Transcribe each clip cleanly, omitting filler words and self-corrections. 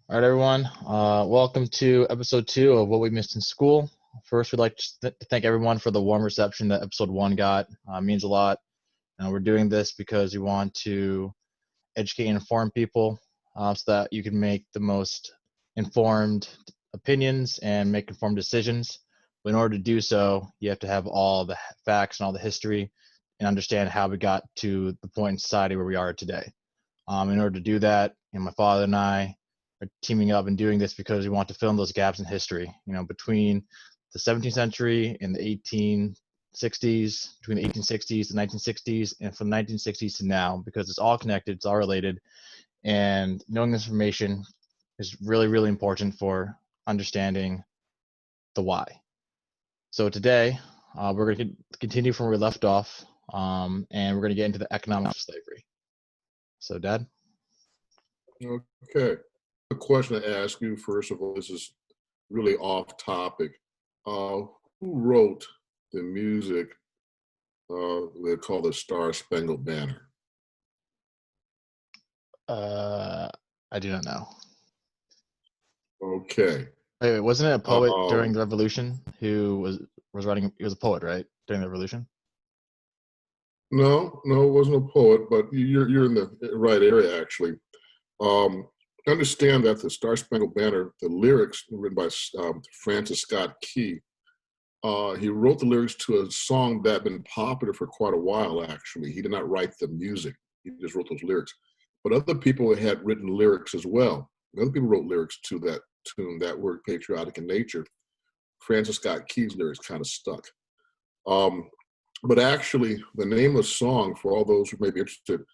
All right, everyone. Welcome to episode 2 of What We Missed in School. First, we'd like to thank everyone for the warm reception that episode 1 got. It means a lot. And we're doing this because we want to educate and inform people so that you can make the most informed opinions and make informed decisions. But in order to do so, you have to have all the facts and all the history and understand how we got to the point in society where we are today. In order to do that, my father and I are teaming up and doing this because we want to fill in those gaps in history, between the 17th century and the 1860s, between the 1860s and 1960s, and from the 1960s to now, because it's all connected, it's all related, and knowing this information is really, really important for understanding the why. So today, we're going to continue from where we left off, and we're going to get into the economics of slavery. So, Dad? Okay. A question to ask you, first of all, this is really off topic. Who wrote the music they call the Star Spangled Banner? I do not know. Okay. Wait, wasn't it a poet during the Revolution who was writing? He was a poet, right, during the Revolution? No, it wasn't a poet, but you're in the right area, actually. Understand that the Star Spangled Banner, the lyrics written by Francis Scott Key, he wrote the lyrics to a song that had been popular for quite a while, actually. He did not write the music. He just wrote those lyrics. But other people had written lyrics as well. Other people wrote lyrics to that tune that were patriotic in nature. Francis Scott Key's lyrics kind of stuck. But actually, the name of the song, for all those who may be interested,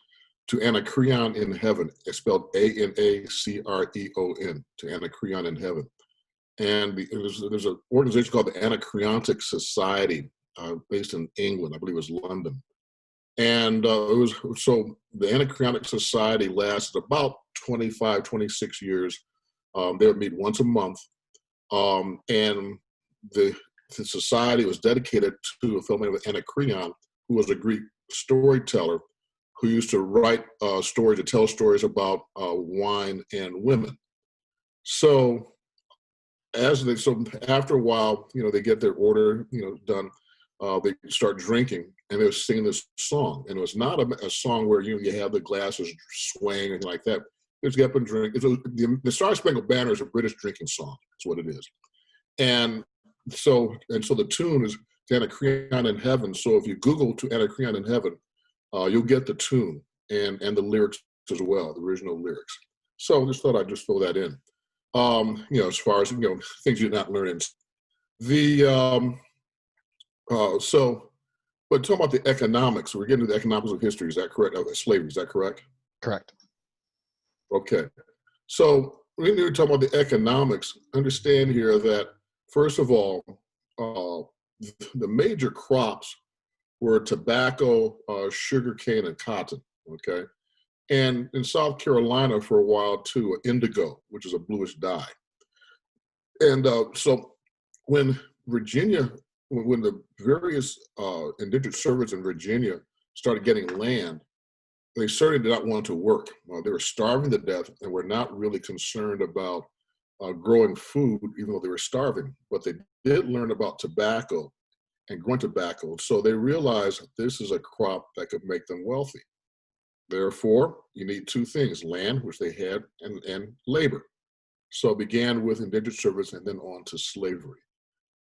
To Anacreon in Heaven, it's spelled Anacreon, To Anacreon in Heaven. And there's an organization called the Anacreontic Society, based in England, I believe it was London. And so the Anacreontic Society lasted about 25, 26 years. They would meet once a month. And the society was dedicated to a fellow named Anacreon, who was a Greek storyteller who used to write stories, to tell stories about wine and women. So after a while, they get their order, done. They start drinking, and they were singing this song. And it was not a song where you have the glasses swaying or anything like that. They just get up and drink. The Star Spangled Banner is a British drinking song. That's what it is. And so the tune is To Anacreon in Heaven. So if you Google To Anacreon in Heaven, you'll get the tune and the lyrics as well, the original lyrics. So I just thought I'd just fill that in. As far as things you're not learning. But talking about the economics, we're getting to the economics of history. Is that correct? Slavery, is that correct? Correct. Okay. So when you're talking about the economics, understand here that first of all, the major crops were tobacco, sugarcane, and cotton. Okay. And in South Carolina for a while too, indigo, which is a bluish dye. And so when the various indentured servants in Virginia started getting land, they certainly did not want to work. They were starving to death and were not really concerned about growing food, even though they were starving. But they did learn about tobacco and growing tobacco. So they realized this is a crop that could make them wealthy. Therefore, you need two things, land, which they had, and labor. So it began with indentured service and then on to slavery.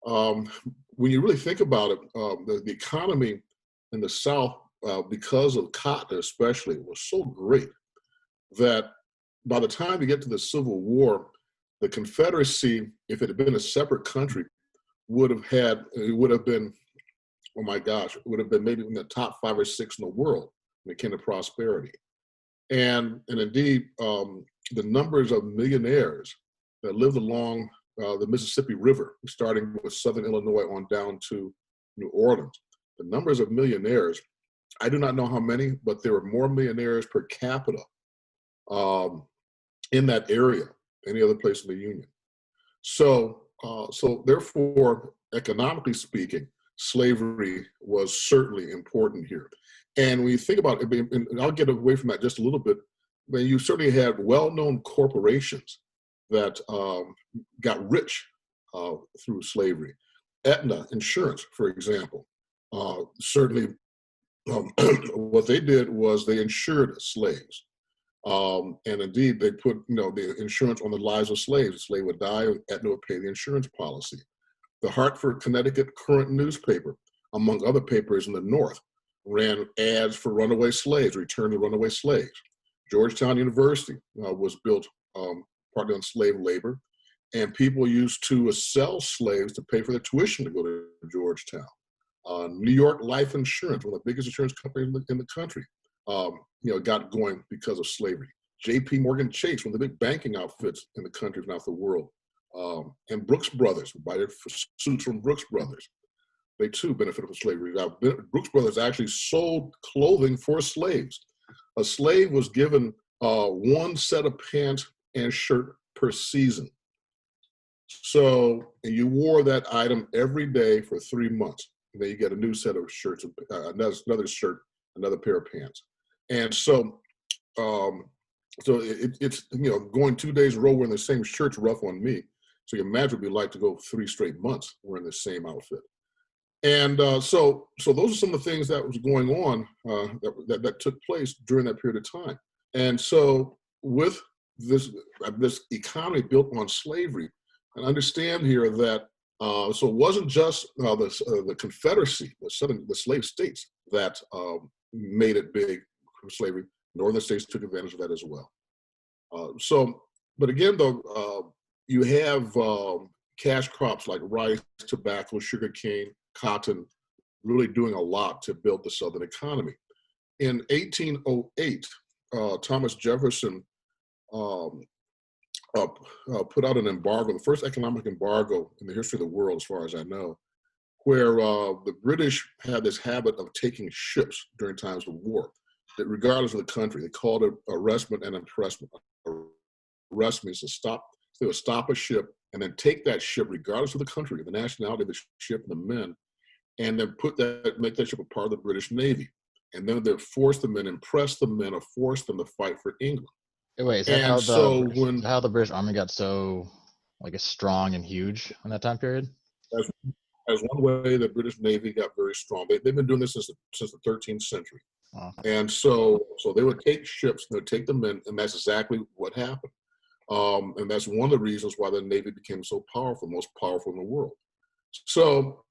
When you really think about it, the economy in the South, because of cotton especially, was so great that by the time you get to the Civil War, the Confederacy, if it had been a separate country, would have been maybe in the top 5 or 6 in the world when it came to prosperity. And indeed, the numbers of millionaires that lived along the Mississippi River, starting with Southern Illinois on down to New Orleans, the numbers of millionaires, I do not know how many, but there were more millionaires per capita in that area than any other place in the Union. So therefore, economically speaking, slavery was certainly important here. And when you think about it, and I'll get away from that just a little bit, when you certainly had well-known corporations that got rich through slavery. Aetna Insurance, for example, certainly what they did was they insured slaves. And indeed, they put the insurance on the lives of slaves. The slave would die, and Aetna would pay the insurance policy. The Hartford, Connecticut Current newspaper, among other papers in the North, ran ads for runaway slaves, return to runaway slaves. Georgetown University was built partly on slave labor, and people used to sell slaves to pay for their tuition to go to Georgetown. New York Life Insurance, one of the biggest insurance companies in the country, got going because of slavery. J.P. Morgan Chase, one of the big banking outfits in the country, if not the world. And Brooks Brothers, buy their suits from Brooks Brothers. They too benefited from slavery. Now, Brooks Brothers actually sold clothing for slaves. A slave was given one set of pants and shirt per season. So and you wore that item every day for 3 months. And then you get a new set of shirts, another shirt, another pair of pants. And so, it's going 2 days in a row wearing the same shirt's rough on me. So you imagine what it'd be like to go 3 straight months wearing the same outfit. And so those are some of the things that was going on that took place during that period of time. And so with this economy built on slavery, and understand here that so it wasn't just the Confederacy, the slave states that made it big for slavery. Northern states took advantage of that as well. But again, though, you have cash crops like rice, tobacco, sugarcane, cotton, really doing a lot to build the Southern economy. In 1808, Thomas Jefferson put out an embargo, the first economic embargo in the history of the world, as far as I know, where the British had this habit of taking ships during times of war, that regardless of the country. They called it arrestment and impressment. Arrest means to stop. They would stop a ship and then take that ship, regardless of the country, the nationality of the ship and the men, and then make that ship a part of the British Navy. And then they'd force the men, impress the men, or force them to fight for England. Wait, is that how the British Army got so strong and huge in that time period? As one way the British Navy got very strong. They've been doing this since the 13th century. Oh. And so they would take ships, they would take the men, and that's exactly what happened. And that's one of the reasons why the Navy became so powerful, most powerful in the world. So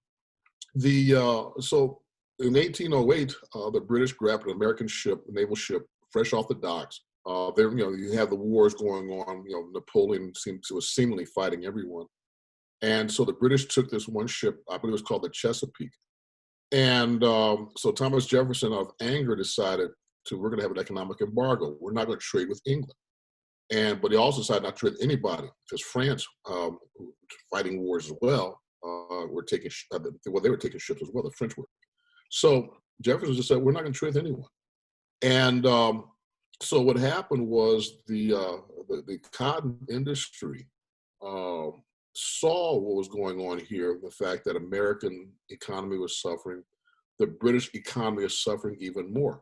in 1808, the British grabbed an American ship, a naval ship, fresh off the docks. You have the wars going on. Napoleon was seemingly fighting everyone, and so the British took this one ship. I believe it was called the Chesapeake, and so Thomas Jefferson, out of anger, decided we're going to have an economic embargo. We're not going to trade with England, but he also decided not to trade with anybody because France, fighting wars as well, were taking they were taking ships as well. The French were. So Jefferson just said, we're not going to trade with anyone, and so what happened was the cotton industry saw what was going on here, the fact that American economy was suffering. The British economy is suffering even more.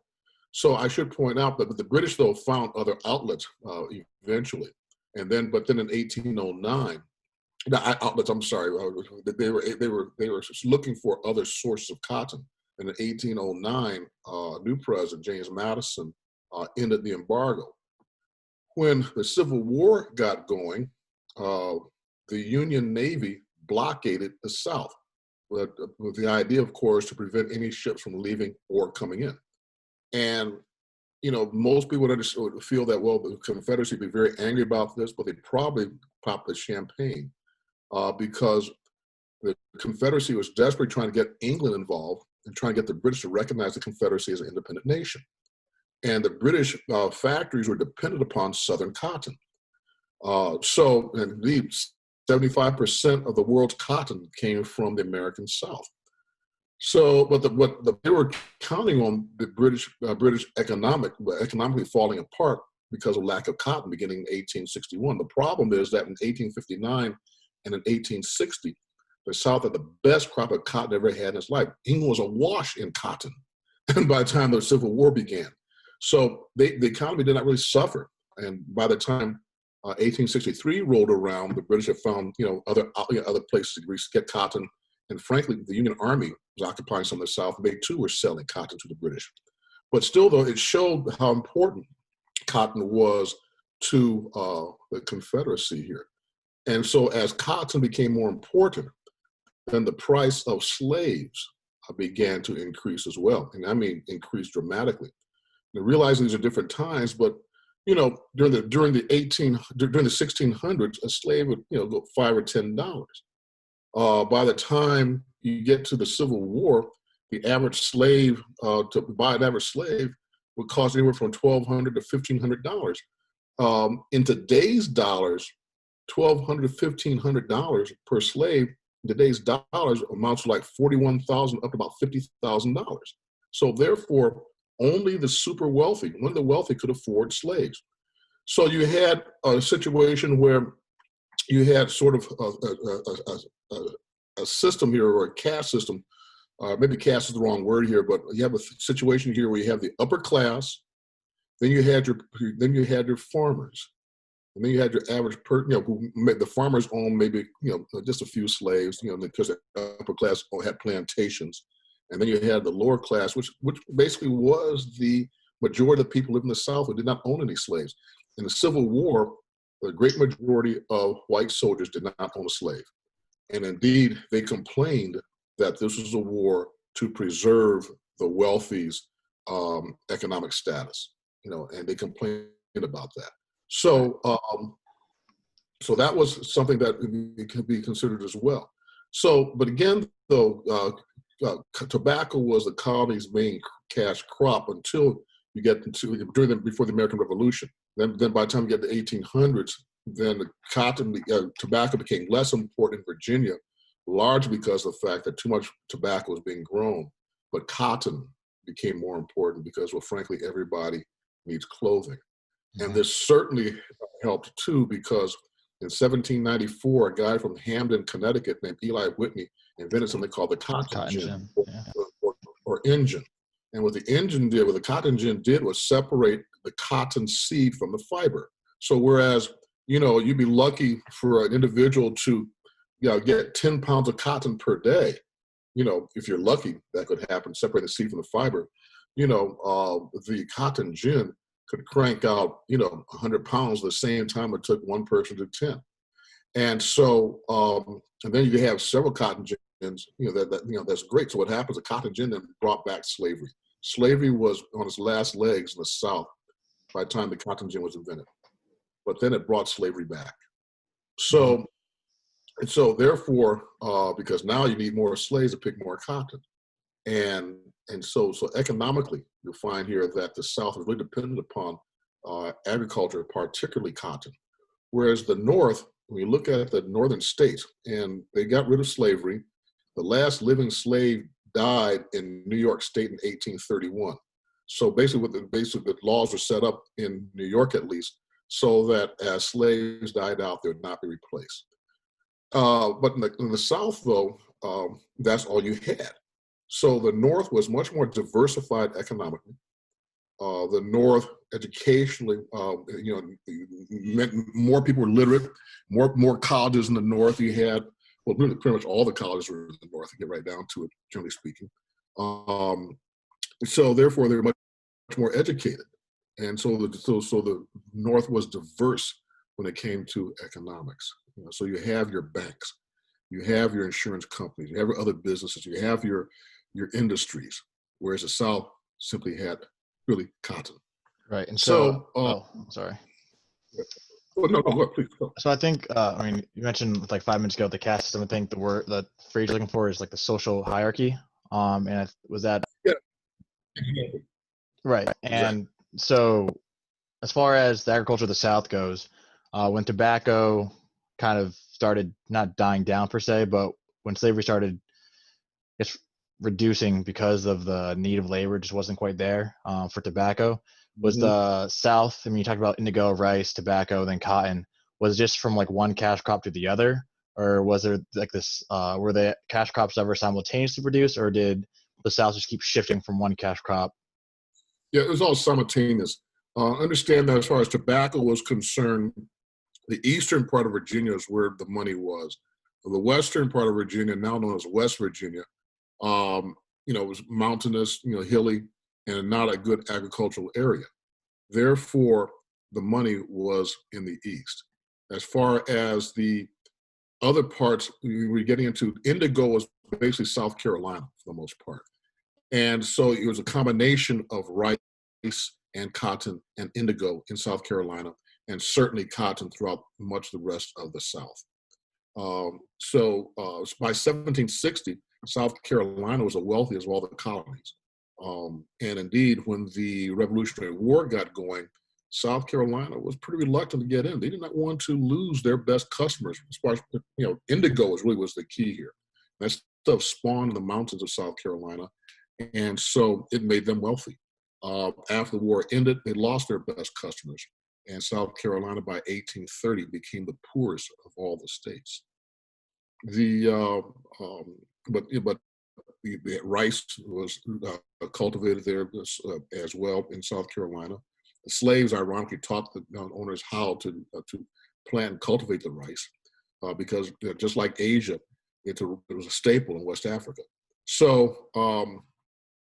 So I should point out that the British, though, found other outlets eventually. But then in 1809, outlets, I'm sorry, they were looking for other sources of cotton. And in 1809, new president, James Madison, ended the embargo. When the Civil War got going, the Union Navy blockaded the South with the idea, of course, to prevent any ships from leaving or coming in. And, most people would feel that, well, the Confederacy would be very angry about this, but they probably popped the champagne because the Confederacy was desperately trying to get England involved and trying to get the British to recognize the Confederacy as an independent nation. And the British factories were dependent upon Southern cotton. So indeed, 75% of the world's cotton came from the American South. So, but they were counting on the British economically falling apart because of lack of cotton beginning in 1861. The problem is that in 1859 and in 1860, the South had the best crop of cotton ever had in its life. England was awash in cotton, and by the time the Civil War began. So the economy did not really suffer. And by the time 1863 rolled around, the British had found, other places to get cotton. And frankly, the Union Army was occupying some of the South. They too were selling cotton to the British. But still, though, it showed how important cotton was to the Confederacy here. And so as cotton became more important, then the price of slaves began to increase as well. And I mean, increased dramatically. Now, realizing these are different times, but during the 1600s, a slave would go $5 or $10. By the time you get to the Civil War, the average slave to buy an average slave would cost anywhere from $1,200 to $1,500. In today's dollars, $1,200 to $1,500 per slave in today's dollars amounts to like $41,000 up to about $50,000. So therefore, only the super wealthy, only the wealthy could afford slaves. So you had a situation where you had sort of a system here, or a caste system. Maybe caste is the wrong word here, but you have a situation here where you have the upper class, then you had your farmers, and then you had your average the farmers owned maybe just a few slaves, because the upper class had plantations. And then you had the lower class, which basically was the majority of the people living in the South who did not own any slaves. In the Civil War, the great majority of white soldiers did not own a slave. And indeed, they complained that this was a war to preserve the wealthy's economic status, and they complained about that. So, so that was something that could be considered as well. So, but again, though, tobacco was the colony's main cash crop until you get before the American Revolution. Then by the time you get to the 1800s, then the tobacco became less important in Virginia, largely because of the fact that too much tobacco was being grown. But cotton became more important because, well, frankly, everybody needs clothing. And this certainly helped too, because in 1794, a guy from Hamden, Connecticut named Eli Whitney invented something called the cotton gin, or engine. And what the cotton gin did was separate the cotton seed from the fiber. So whereas, you'd be lucky for an individual to get 10 pounds of cotton per day, if you're lucky, that could happen, separate the seed from the fiber. The cotton gin could crank out, 100 pounds the same time it took one person to 10. And so, and then you have several cotton gins, that's great. So what happens, a cotton gin then brought back slavery. Slavery was on its last legs in the South by the time the cotton gin was invented. But then it brought slavery back. So, and so therefore, because now you need more slaves to pick more cotton. And so economically, you'll find here that the South is really dependent upon agriculture, particularly cotton. Whereas the North, when you look at the northern states, and they got rid of slavery, the last living slave died in New York State in 1831. So basically, the laws were set up in New York, at least, so that as slaves died out, they would not be replaced. But in the South, though, that's all you had. So the North was much more diversified economically. The North, educationally, meant more people were literate, more colleges in the North. You had, well, really pretty much all the colleges were in the North, to get right down to it, generally speaking. So therefore, they were much more educated. And so the North was diverse when it came to economics. So you have your banks, you have your insurance companies, you have your other businesses, you have your industries, whereas the South simply had really cotton. Right. And so, sorry. Oh, no, please go. So I think, you mentioned like 5 minutes ago the caste system. I think the phrase you're looking for is like the social hierarchy. And was that? Yeah. Right. And so as far as the agriculture of the South goes, when tobacco kind of started not dying down per se, but when slavery started, it's reducing because of the need of labor just wasn't quite there for tobacco. Was the South, you talked about indigo, rice, tobacco, then cotton, was it just from like one cash crop to the other? Or was there like this, were the cash crops ever simultaneously produced, or did the South just keep shifting from one cash crop? Yeah, it was all simultaneous. Understand that as far as tobacco was concerned, The eastern part of Virginia is where the money was. The western part of Virginia, now known as West Virginia, was mountainous, hilly, and not a good agricultural area. Therefore, the money was in the east. As far as the other parts, we were getting into, indigo was basically South Carolina for the most part. And so it was a combination of rice and cotton and indigo in South Carolina, and certainly cotton throughout much of the rest of the South. By 1760, South Carolina was the wealthiest of all the colonies. And indeed, when the Revolutionary War got going, South Carolina was pretty reluctant to get in. They did not want to lose their best customers. As far as, indigo was the key here. That stuff spawned in the mountains of South Carolina, and so it made them wealthy. After the war ended, they lost their best customers, and South Carolina by 1830 became the poorest of all the states. The rice was cultivated there as well in South Carolina. The slaves, ironically, taught the owners how to plant and cultivate the rice, because just like Asia, it was a staple in West Africa. So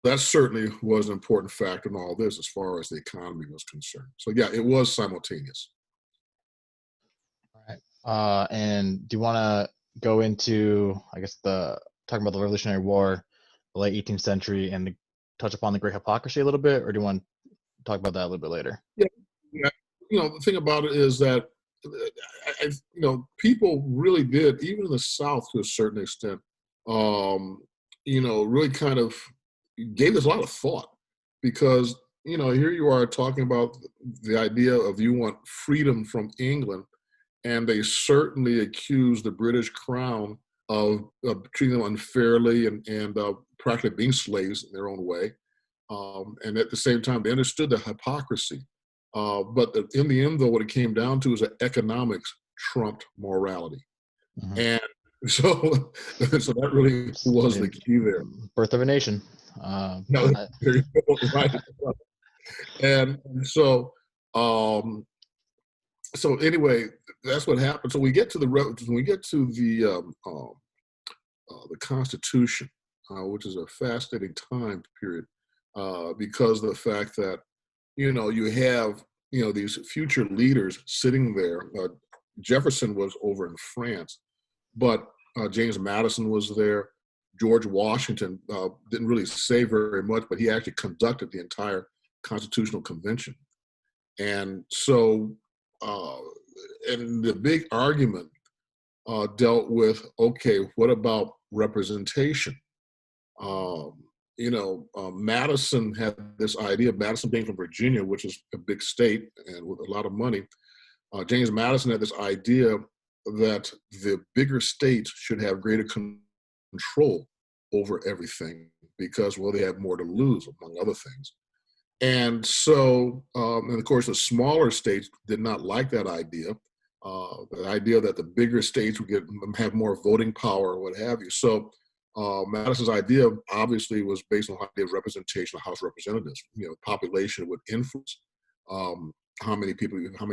that certainly was an important factor in all this as far as the economy was concerned. So yeah, it was simultaneous. All right. And do you want to go into, I guess, talking about the Revolutionary War, the late 18th century, and touch upon the Great Hypocrisy a little bit, or do you want to talk about that a little bit later? Yeah. The thing about it is that, people really did, even in the South to a certain extent, really kind of gave this a lot of thought, because, here you are talking about the idea of you want freedom from England, and they certainly accused the British Crown of treating them unfairly and practically being slaves in their own way. And at the same time, they understood the hypocrisy. But in the end, though, what it came down to is that economics trumped morality. Mm-hmm. And so that really was the key there. Birth of a nation. No, there you go. Right. And so, anyway, that's what happened. So we get to the Constitution, which is a fascinating time period, because of the fact that you have these future leaders sitting there. Jefferson was over in France, but James Madison was there. George Washington didn't really say very much, but he actually conducted the entire Constitutional Convention. And so, and the big argument dealt with, okay, what about representation? Madison had this idea, Madison being from Virginia, which is a big state and with a lot of money. James Madison had this idea that the bigger states should have greater control over everything because, well, they have more to lose, among other things. And so, and of course, the smaller states did not like that idea, the idea that the bigger states would have more voting power or what have you. So Madison's idea obviously was based on the idea of representation of House of Representatives. Population would influence how many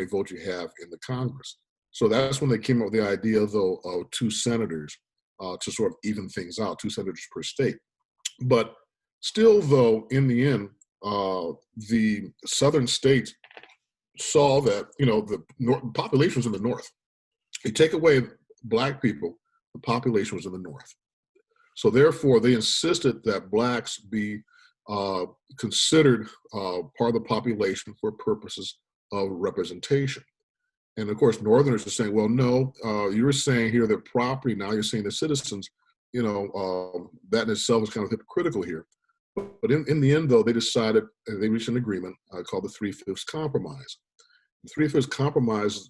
votes you have in the Congress. So that's when they came up with the idea, though, of 2 senators to sort of even things out, 2 senators per state. But still, though, in the end, the southern states saw that, the population was in the north. You take away Black people, the population was in the north. So therefore, they insisted that Blacks be considered part of the population for purposes of representation. And of course, Northerners are saying, well, no, you're saying here that property, now you're saying the citizens, that in itself is kind of hypocritical here. But in the end, though, they decided, they reached an agreement called the 3/5 Compromise. The 3/5 Compromise,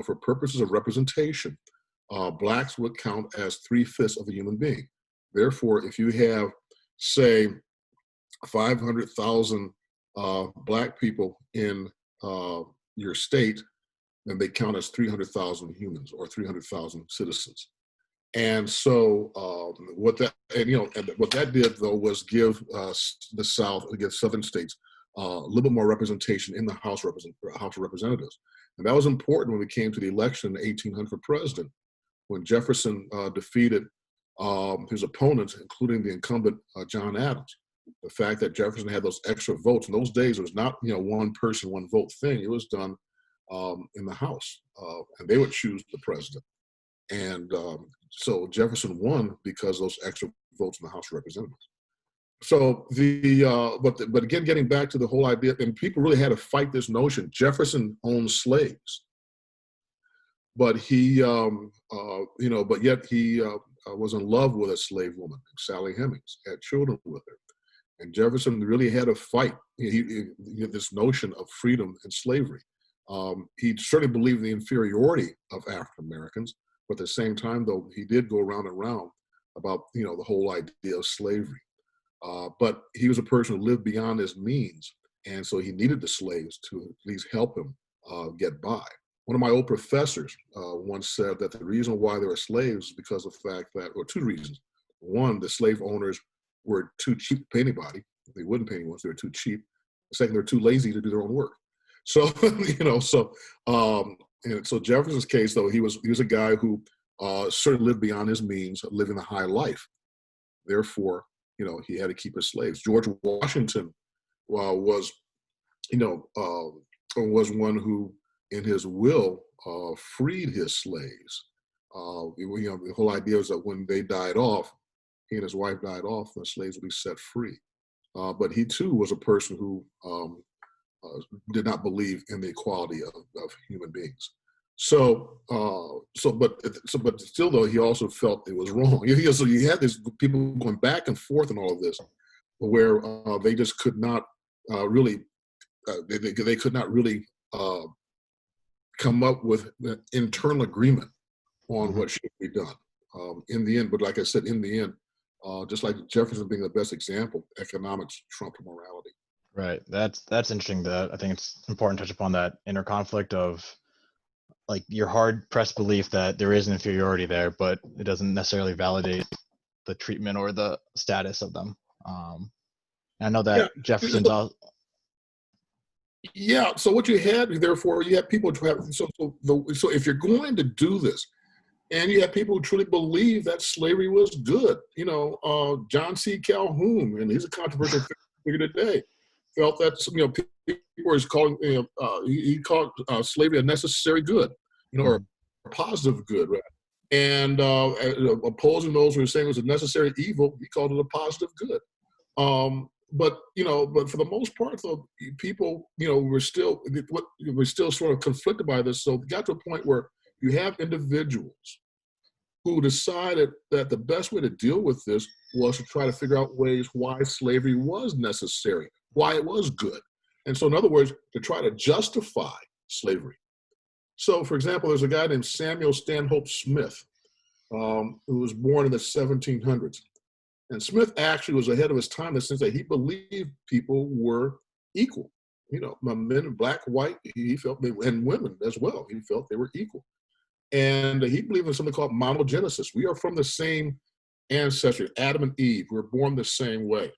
for purposes of representation, Blacks would count as 3/5 of a human being. Therefore, if you have, say, 500,000 Black people in your state, then they count as 300,000 humans or 300,000 citizens. And so what that did, though, was give the South, give southern states a little bit more representation in the House of Representatives. And that was important when we came to the election in 1800 for president, when Jefferson defeated his opponents, including the incumbent John Adams. The fact that Jefferson had those extra votes in those days, it was not one person, one vote thing. It was done in the House, and they would choose the president. And so Jefferson won because of those extra votes in the House of Representatives. So but again, getting back to the whole idea, and people really had to fight this notion. Jefferson owned slaves, but but yet he was in love with a slave woman, Sally Hemings, had children with her. And Jefferson really had to fight this notion of freedom and slavery. He certainly believed in the inferiority of African Americans, but at the same time, though, he did go round and round about the whole idea of slavery. But he was a person who lived beyond his means, and so he needed the slaves to at least help him get by. One of my old professors once said that the reason why there were slaves is because of the fact that, or two reasons. One, the slave owners were too cheap to pay anybody. They wouldn't pay anyone, so they were too cheap. Second, they're too lazy to do their own work. So, and so Jefferson's case, though, he was a guy who certainly lived beyond his means, living a high life. Therefore, he had to keep his slaves. George Washington was one who, in his will, freed his slaves. The whole idea is that when they died off, he and his wife died off, the slaves would be set free. But he too was a person who did not believe in the equality of human beings. But still, though, he also felt it was wrong. So you had these people going back and forth in all of this, where they just could not really, they could not really come up with an internal agreement on what should be done. In the end, but like I said, in the end, just like Jefferson being the best example, economics trumped morality. Right. That's interesting. That I think it's important to touch upon that inner conflict of like your hard pressed belief that there is an inferiority there, but it doesn't necessarily validate the treatment or the status of them. I know that Jefferson's all. Yeah. So what you had, therefore, you have people who have so if you're going to do this, and you have people who truly believe that slavery was good. John C. Calhoun, and he's a controversial figure today, felt that people were calling he called slavery a necessary good, or a positive good, right? And opposing those who were saying it was a necessary evil, he called it a positive good. But for the most part, though, people were still sort of conflicted by this. So it got to a point where you have individuals who decided that the best way to deal with this was to try to figure out ways why slavery was necessary, why it was good. And so, in other words, to try to justify slavery. So, for example, there's a guy named Samuel Stanhope Smith, who was born in the 1700s. And Smith actually was ahead of his time in the sense that he believed people were equal. Men, black, white, he felt, and women as well, he felt they were equal. And he believed in something called monogenesis. We are from the same ancestry, Adam and Eve. We're born the same way.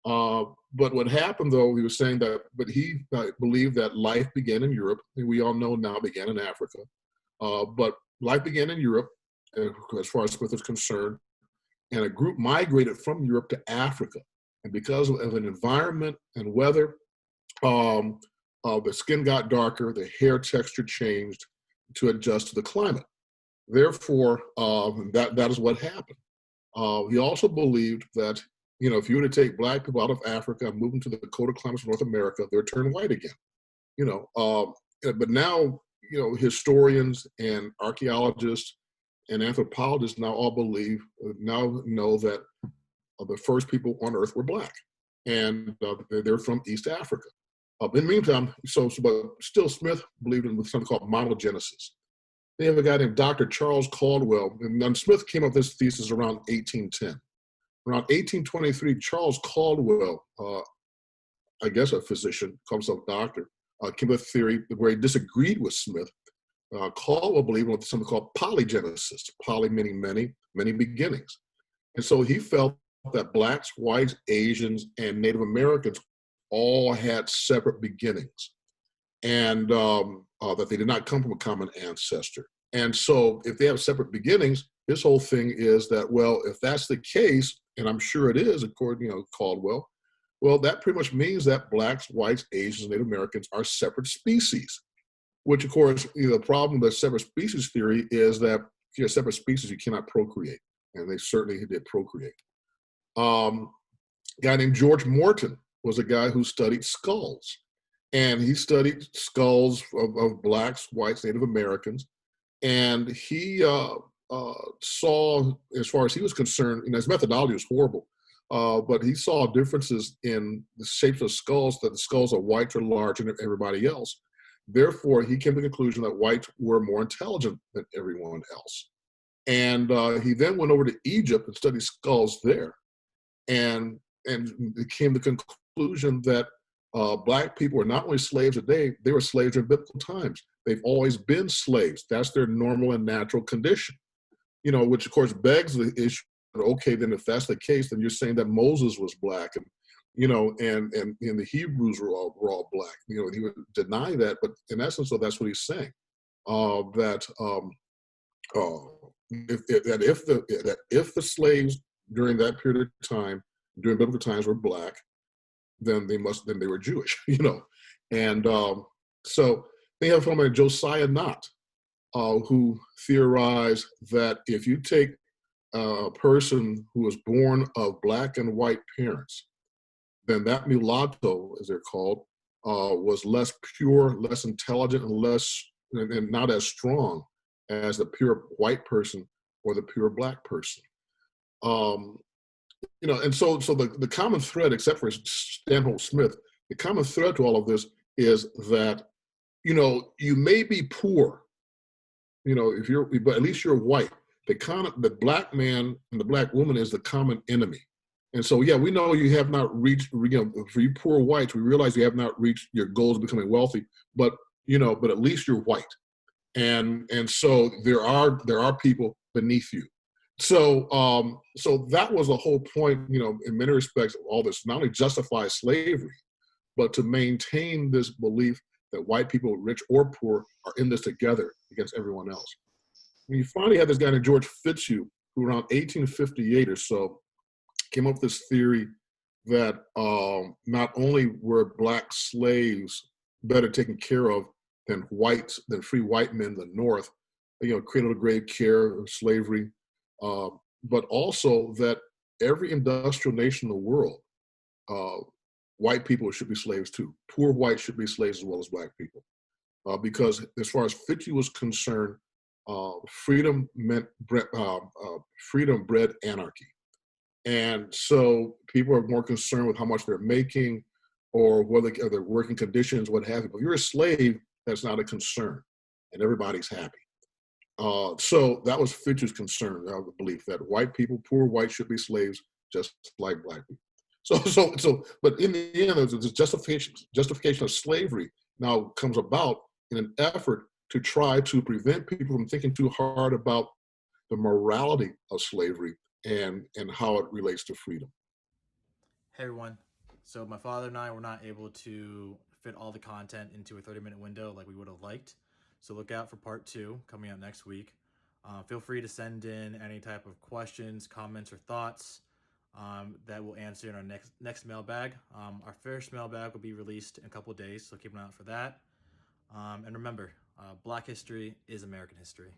But what happened, though, he was saying that, but he believed that life began in Europe, and we all know now began in Africa. But life began in Europe, as far as Smith is concerned, and a group migrated from Europe to Africa. And because of an environment and weather, the skin got darker, the hair texture changed to adjust to the climate. Therefore, that is what happened. He also believed that, if you were to take black people out of Africa and move them to the colder climates of North America, they'd turn white again. But now, historians and archaeologists and anthropologists now all know that the first people on Earth were black, and they're from East Africa. In the meantime, but still Smith believed in something called monogenesis. They have a guy named Dr. Charles Caldwell, and Smith came up with this thesis around 1810. Around 1823, Charles Caldwell, I guess a physician, called himself doctor, came up with a theory where he disagreed with Smith. Caldwell believed in something called polygenesis, poly meaning many, many beginnings. And so he felt that blacks, whites, Asians, and Native Americans all had separate beginnings. and that they did not come from a common ancestor. And so, if they have separate beginnings, his whole thing is that, well, if that's the case, and I'm sure it is, according to Caldwell, well, that pretty much means that blacks, whites, Asians, Native Americans are separate species. Which, of course, the problem with separate species theory is that if you're a separate species, you cannot procreate, and they certainly did procreate. A guy named George Morton was a guy who studied skulls, and he studied skulls of blacks, whites, Native Americans, and he saw, as far as he was concerned, his methodology was horrible, but he saw differences in the shapes of skulls, that the skulls of whites are larger than everybody else. Therefore, he came to the conclusion that whites were more intelligent than everyone else. And he then went over to Egypt and studied skulls there, and came to the conclusion that black people were not only slaves today, they were slaves in biblical times. They've always been slaves. That's their normal and natural condition. Which of course begs the issue. Okay, then if that's the case, then you're saying that Moses was black, and and the Hebrews were all black. He would deny that, but in essence, so that's what he's saying. That if the slaves during that period of time, during biblical times, were black, then they were Jewish. And so they have someone like Josiah Knott, who theorized that if you take a person who was born of black and white parents, then that mulatto, as they're called, was less pure, less intelligent, and not as strong as the pure white person or the pure black person. And so the common thread, except for Stanhope Smith, the common thread to all of this is that, you may be poor, but at least you're white. The black man and the black woman is the common enemy. And so, yeah, we know you have not reached, for you poor whites, we realize you have not reached your goals of becoming wealthy, but at least you're white. And so there are people beneath you. So that was the whole point, in many respects, of all this, not only justify slavery, but to maintain this belief that white people, rich or poor, are in this together against everyone else. And you finally had this guy named George Fitzhugh, who around 1858 or so came up with this theory that not only were black slaves better taken care of than free white men in the North, cradle to grave care of slavery, but also that every industrial nation in the world, white people should be slaves too. Poor whites should be slaves as well as black people. Because as far as Fitzhugh was concerned, freedom bred anarchy. And so people are more concerned with how much they're making or whether their working conditions, what have you. But if you're a slave, that's not a concern, and everybody's happy. So that was Fitzhugh's concern, the belief that poor whites should be slaves just like black people. But in the end, the justification of slavery now comes about in an effort to try to prevent people from thinking too hard about the morality of slavery and how it relates to freedom. Hey everyone. So my father and I were not able to fit all the content into a 30-minute window like we would have liked. So look out for part 2 coming out next week. Feel free to send in any type of questions, comments, or thoughts that we'll answer in our next mailbag. Our first mailbag will be released in a couple of days, so keep an eye out for that. And remember, Black history is American history.